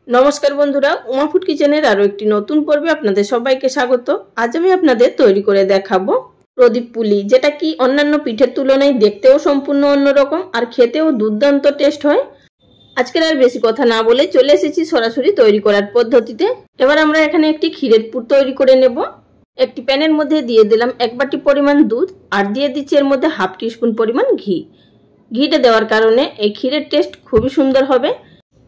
নমস্কার বন্ধুরা, উমা ফুড কিচেনের আরো একটি নতুন পর্বে আপনাদের সবাইকে স্বাগত। আজ আমি আপনাদের তৈরি করে দেখাবো প্রদীপ পুলি, যেটা কি অন্যান্য পিঠের তুলনায় দেখতেও সম্পূর্ণ অন্যরকম আর খেতেও দুর্দান্ত টেস্ট হয়। আজকের আর বেশি কথা না বলে চলে এসেছি সরাসরি তৈরি করার পদ্ধতিতে। এবার আমরা এখানে একটি ক্ষীরের পুর তৈরি করে নেব। একটি প্যানের মধ্যে দিয়ে দিলাম 1 বাটি পরিমাণ দুধ আর দিয়ে দিচ্ছি এর মধ্যে হাফ টিস্পুন পরিমাণ ঘি। ঘিটা দেওয়ার কারণে এই ক্ষীরের টেস্ট খুবই সুন্দর হবে।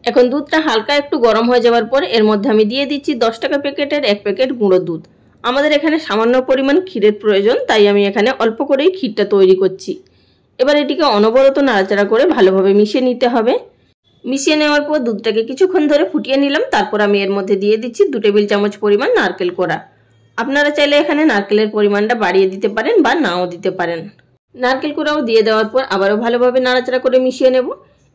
এখন দুধটা হালকা একটু গরম হয়ে যাওয়ার পর এর মধ্যে আমি দিয়ে দিচ্ছি 10 টাকা প্যাকেটের 1 প্যাকেট গুঁড়ো দুধ। আমাদের এখানে সামান্য পরিমাণ ক্ষীরের প্রয়োজন, তাই আমি এখানে অল্প করেই ক্ষীরটা তৈরি করছি। এবার এটিকে অনবরত নাড়াচাড়া করে ভালোভাবে মিশিয়ে নিতে হবে। মিশিয়ে নেওয়ার পর দুধটাকে কিছুক্ষণ ধরে ফুটিয়ে নিলাম। তারপর আমি এর মধ্যে দিয়ে দিচ্ছি 2 টেবিল চামচ পরিমাণ নারকেল কোড়া। আপনারা চাইলে এখানে নারকেলের পরিমাণটা বাড়িয়ে দিতে পারেন বা নাও দিতে পারেন। নারকেল কোড়াও দিয়ে দেওয়ার পর আবারও ভালোভাবে নাড়াচাড়া করে মিশিয়ে নেব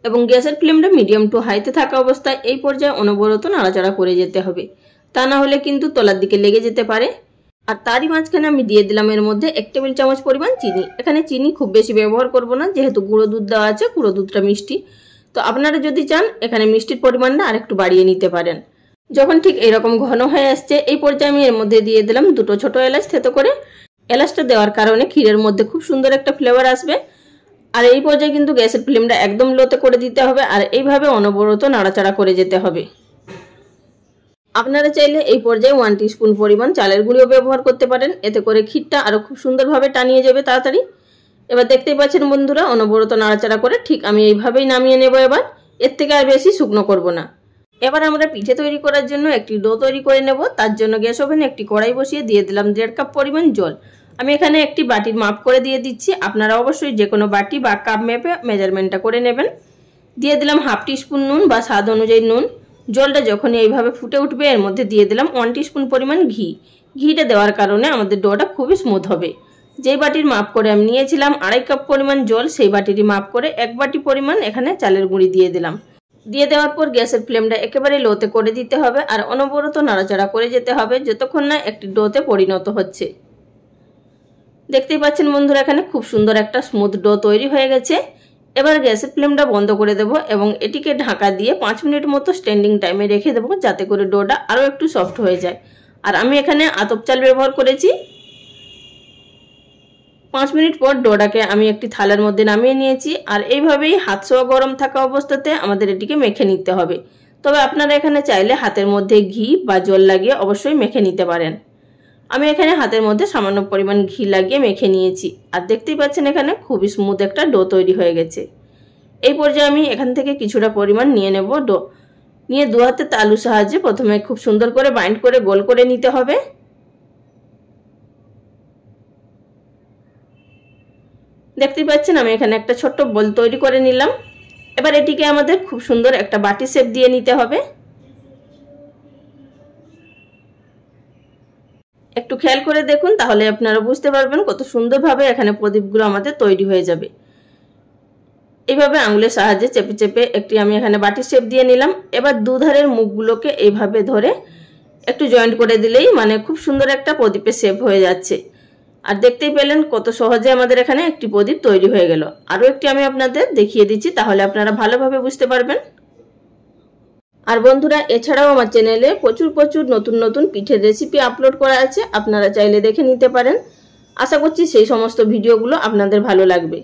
এবং গ্যাসের ফ্লেমটা মিডিয়াম টু হাইতে থাকা অবস্থায় এই পর্যায়ে অনবরত নাড়াচাড়া করে যেতে হবে, তা না হলে কিন্তু তলার দিকে লেগে যেতে পারে। আর তারই মাঝখানে আমি দিয়ে দিলাম এর মধ্যে 1 টেবিল চামচ পরিমাণ চিনি। এখানে চিনি খুব বেশি ব্যবহার করব না, যেহেতু গুঁড়ো দুধ দেওয়া আছে, গুঁড়ো দুধটা মিষ্টি। তো আপনারা যদি চান এখানে মিষ্টির পরিমাণটা আরেকটু বাড়িয়ে নিতে পারেন। যখন ঠিক এরকম ঘন হয়ে আসছে এই পর্যায়ে আমি এর মধ্যে দিয়ে দিলাম 2টো ছোট এলাচ থেতো করে। এলাচটা দেওয়ার কারণে ক্ষীরের মধ্যে খুব সুন্দর একটা ফ্লেভার আসবে। আর এই পর্যায়ে কিন্তু গ্যাসের ফ্লেমটা একদম লোতে করে দিতে হবে আর এইভাবে অনবরত নাড়াচাড়া করে যেতে হবে। আপনারা চাইলে এই পর্যায়ে 1 টিস্পুন পরিমাণ চালের গুঁড়িও ব্যবহার করতে পারেন, এতে করে ক্ষীরটা আরো খুব সুন্দরভাবে টানিয়ে যাবে তাড়াতাড়ি। এবার দেখতেই পাচ্ছেন বন্ধুরা, অনবরত নাড়াচাড়া করে ঠিক আমি এইভাবেই নামিয়ে নেব। এবার এর থেকে আর বেশি শুকনো করব না। এবার আমরা পিঠে তৈরি করার জন্য একটি ডো তৈরি করে নেব। তার জন্য গ্যাস ওভেনে একটি কড়াই বসিয়ে দিয়ে দিলাম 1.5 কাপ পরিমাণ জল। আমি এখানে একটি বাটির মাপ করে দিয়ে দিচ্ছি, আপনারা অবশ্যই যে কোনো বাটি বা কাপ মেপে মেজারমেন্টটা করে নেবেন। দিয়ে দিলাম হাফ টিস্পুন নুন বা স্বাদ অনুযায়ী নুন। জলটা যখনই এইভাবে ফুটে উঠবে এর মধ্যে দিয়ে দিলাম 1 টিস্পুন পরিমাণ ঘি। ঘিটা দেওয়ার কারণে আমাদের ডোটা খুবই স্মুথ হবে। যেই বাটির মাপ করে আমি নিয়েছিলাম 2.5 কাপ পরিমাণ জল, সেই বাটিরই মাপ করে 1 বাটি পরিমাণ এখানে চালের গুঁড়ি দিয়ে দিলাম। দিয়ে দেওয়ার পর গ্যাসের ফ্লেমটা একেবারে লোতে করে দিতে হবে আর অনবরত নাড়াচাড়া করে যেতে হবে যতক্ষণ না একটি ডোতে পরিণত হচ্ছে। দেখতেই পাচ্ছেন বন্ধুরা, এখানে খুব সুন্দর একটা স্মুথ ডো তৈরি হয়ে গেছে। এবার গ্যাসের ফ্লেমটা বন্ধ করে দেব এবং এটিকে ঢাকা দিয়ে 5 মিনিট মতো স্ট্যান্ডিং টাইমে রেখে দেবো, যাতে করে ডোটা আরও একটু সফট হয়ে যায়। আর আমি এখানে আতপ চাল ব্যবহার করেছি। 5 মিনিট পর ডোটাকে আমি একটি থালার মধ্যে নামিয়ে নিয়েছি আর এইভাবেই হাত ছোঁয়া গরম থাকা অবস্থাতে আমাদের এটিকে মেখে নিতে হবে। তবে আপনারা এখানে চাইলে হাতের মধ্যে ঘি বা জল লাগিয়ে অবশ্যই মেখে নিতে পারেন। আমি এখানে হাতের মধ্যে সামান্য পরিমাণ ঘি লাগিয়ে মেখে নিয়েছি আর দেখতেই পাচ্ছেন এখানে খুবই স্মুথ একটা ডো তৈরি হয়ে গেছে। এই পর্যায়ে আমি এখান থেকে কিছুটা পরিমাণ নিয়ে নেব। ডো নিয়ে 2 হাতে তালুর সাহায্যে প্রথমে খুব সুন্দর করে বাইন্ড করে গোল করে নিতে হবে। দেখতেই পাচ্ছেন আমি এখানে একটা ছোট্ট বল তৈরি করে নিলাম। এবার এটিকে আমাদের খুব সুন্দর একটা বাটি শেপ দিয়ে নিতে হবে। একটু খেয়াল করে দেখুন, তাহলে আপনারা বুঝতে পারবেন কত সুন্দরভাবে এখানে প্রদীপগুলো আমাদের তৈরি হয়ে যাবে। এইভাবে আঙুলের সাহায্যে চেপে চেপে একটি আমি এখানে বাটি শেপ দিয়ে নিলাম। এবার দুধারের মুখগুলোকে এইভাবে ধরে একটু জয়েন্ট করে দিলেই মানে খুব সুন্দর একটা প্রদীপের শেপ হয়ে যাচ্ছে। আর দেখতেই পেলেন কত সহজে আমাদের এখানে একটি প্রদীপ তৈরি হয়ে গেল। আরও একটি আমি আপনাদের দেখিয়ে দিচ্ছি, তাহলে আপনারা ভালোভাবে বুঝতে পারবেন। আর বন্ধুরা, এছাড়াও আমার চ্যানেলে প্রচুর নতুন নতুন পিঠের রেসিপি আপলোড করা আছে, আপনারা চাইলে দেখে নিতে পারেন। আশা করছি সেই সমস্ত ভিডিওগুলো আপনাদের ভালো লাগবে।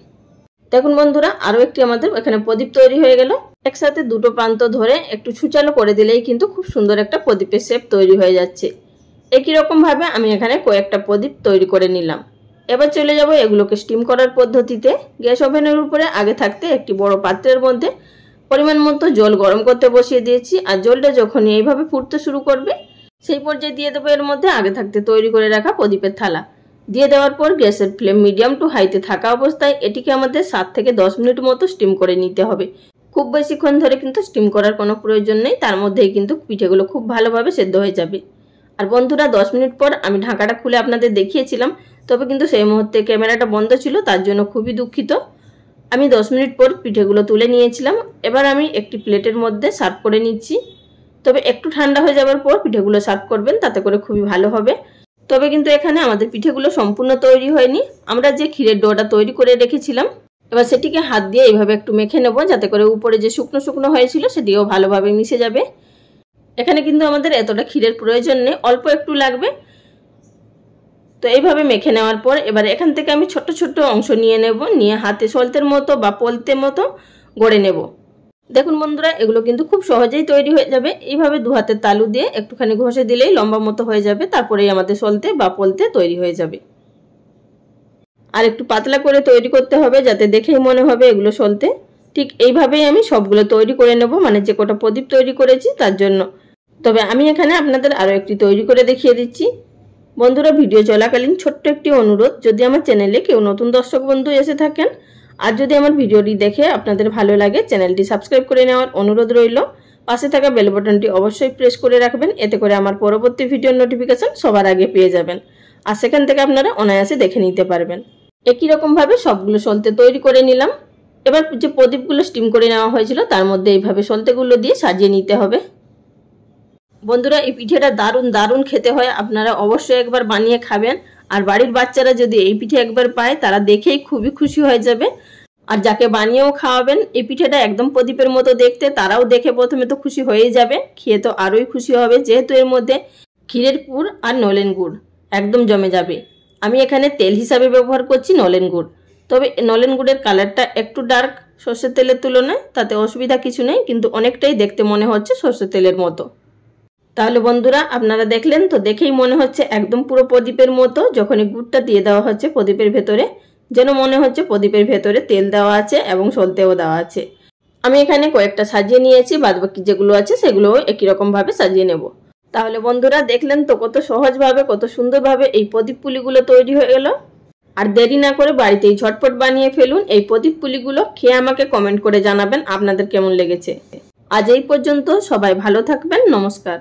দেখুন বন্ধুরা, আরও একটি আমাদের এখানে প্রদীপ তৈরি হয়ে গেল। একসাথে 2টো প্রান্ত ধরে একটু ছুচালো করে দিলেই কিন্তু খুব সুন্দর একটা প্রদীপের শেপ তৈরি হয়ে যাচ্ছে। একই রকম ভাবে আমি এখানে কয়েকটা প্রদীপ তৈরি করে নিলাম। এবার চলে যাব এগুলোকে স্টিম করার পদ্ধতিতে। গ্যাস ওভেনের উপরে আগে থাকতে একটি বড় পাত্রের মধ্যে পরিমাণ মতো জল গরম করতে বসিয়ে দিয়েছি। আর জলটা যখন এইভাবে ফুটতে শুরু করবে সেই পর্যায়ে দিয়ে দেবো এর মধ্যে আগে থাকতে তৈরি করে রাখা প্রদীপের থালা। দিয়ে দেওয়ার পর গ্যাসের ফ্লেম মিডিয়াম টু হাইতে থাকা অবস্থায় এটিকে আমাদের 7 থেকে 10 মিনিট মতো স্টিম করে নিতে হবে। খুব বেশিক্ষণ ধরে কিন্তু স্টিম করার কোনো প্রয়োজন নেই, তার মধ্যেই কিন্তু পিঠেগুলো খুব ভালোভাবে সেদ্ধ হয়ে যাবে। আর বন্ধুরা, 10 মিনিট পর আমি ঢাকাটা খুলে আপনাদের দেখিয়েছিলাম, তবে কিন্তু সেই মুহূর্তে ক্যামেরাটা বন্ধ ছিল, তার জন্য খুবই দুঃখিত। আমি 10 মিনিট পর পিঠেগুলো তুলে নিয়েছিলাম। এবার আমি একটি প্লেটের মধ্যে সার্ভ করে নিচ্ছি। তবে একটু ঠান্ডা হয়ে যাওয়ার পর পিঠেগুলো সার্ভ করবেন, তাতে করে খুবই ভালো হবে। তবে কিন্তু এখানে আমাদের পিঠেগুলো সম্পূর্ণ তৈরি হয়নি। আমরা যে ক্ষীরের ডোটা তৈরি করে রেখেছিলাম, এবার সেটিকে হাত দিয়ে এইভাবে একটু মেখে নেব, যাতে করে উপরে যে শুকনো শুকনো হয়েছিল সেটিও ভালোভাবে মিশে যাবে। এখানে কিন্তু আমাদের এতটা ক্ষীরের প্রয়োজন নেই, অল্প একটু লাগবে। তো এইভাবে মেখে নেওয়ার পর এবার এখান থেকে আমি ছোট ছোট অংশ নিয়ে নেব, নিয়ে হাতে সলতের মতো বা পলতের মতো গড়ে নেব। দেখুন বন্ধুরা, এগুলো কিন্তু খুব সহজেই তৈরি হয়ে যাবে। এইভাবে দু হাতের তালু দিয়ে একটুখানি ঘষে দিলেই লম্বা মতো হয়ে যাবে, তারপরেই আমাদের সলতে বা পলতে তৈরি হয়ে যাবে। আর একটু পাতলা করে তৈরি করতে হবে, যাতে দেখেই মনে হবে এগুলো সলতে। ঠিক এইভাবেই আমি সবগুলো তৈরি করে নেব, মানে যে কটা প্রদীপ তৈরি করেছি তার জন্য। তবে আমি এখানে আপনাদের আরও একটি তৈরি করে দেখিয়ে দিচ্ছি। বন্ধুরা, ভিডিও চলাকালীন ছোট্ট একটি অনুরোধ, যদি আমার চ্যানেলে কেউ নতুন দর্শক বন্ধু এসে থাকেন আর যদি আমার ভিডিওটি দেখে আপনাদের ভালো লাগে, চ্যানেলটি সাবস্ক্রাইব করে নেওয়ার অনুরোধ রইল। পাশে থাকা বেল বাটনটি অবশ্যই প্রেস করে রাখবেন, এতে করে আমার পরবর্তী ভিডিওর নোটিফিকেশন সবার আগে পেয়ে যাবেন আর সেখান থেকে আপনারা অনায়াসে দেখে নিতে পারবেন। একই রকমভাবে সবগুলো সলতে তৈরি করে নিলাম। এবার যে প্রদীপগুলো স্টিম করে নেওয়া হয়েছিল তার মধ্যে এইভাবে সলতেগুলো দিয়ে সাজিয়ে নিতে হবে। বন্ধুরা, এই পিঠেটা দারুণ দারুণ খেতে হয়, আপনারা অবশ্যই একবার বানিয়ে খাবেন। আর বাড়ির বাচ্চারা যদি এই পিঠে একবার পায় তারা দেখেই খুবই খুশি হয়ে যাবে। আর যাকে বানিয়েও খাওয়াবেন, এই পিঠেটা একদম প্রদীপের মতো দেখতে, তারাও দেখে প্রথমে তো খুশি হয়েই যাবে, খেয়ে তো আরোই খুশি হবে, যেহেতু এর মধ্যে ক্ষীরের পুর আর নলেন গুড় একদম জমে যাবে। আমি এখানে তেল হিসাবে ব্যবহার করছি নলেন গুড়, তবে নলেন গুড়ের কালারটা একটু ডার্ক সর্ষের তেলের তুলনায়, তাতে অসুবিধা কিছু নেই, কিন্তু অনেকটাই দেখতে মনে হচ্ছে সর্ষের তেলের মতো। তাহলে বন্ধুরা, আপনারা দেখলেন তো, দেখেই মনে হচ্ছে একদম পুরো প্রদীপের মতো। যখনই গুড়টা দিয়ে দেওয়া হচ্ছে প্রদীপের ভেতরে, যেন মনে হচ্ছে প্রদীপের ভেতরে তেল দেওয়া আছে এবং সলতেও দেওয়া আছে। আমি এখানে কয়েকটা সাজিয়ে নিয়েছি, বাদবাকি যেগুলো আছে সেগুলোও একই রকমভাবে সাজিয়ে নেব। তাহলে বন্ধুরা, দেখলেন তো কত সহজভাবে কত সুন্দরভাবে এই প্রদীপ পুলিগুলো তৈরি হয়ে গেল। আর দেরি না করে বাড়িতেই ঝটপট বানিয়ে ফেলুন এই প্রদীপ পুলিগুলো, খেয়ে আমাকে কমেন্ট করে জানাবেন আপনাদের কেমন লেগেছে। আজ এই পর্যন্ত, সবাই ভালো থাকবেন, নমস্কার।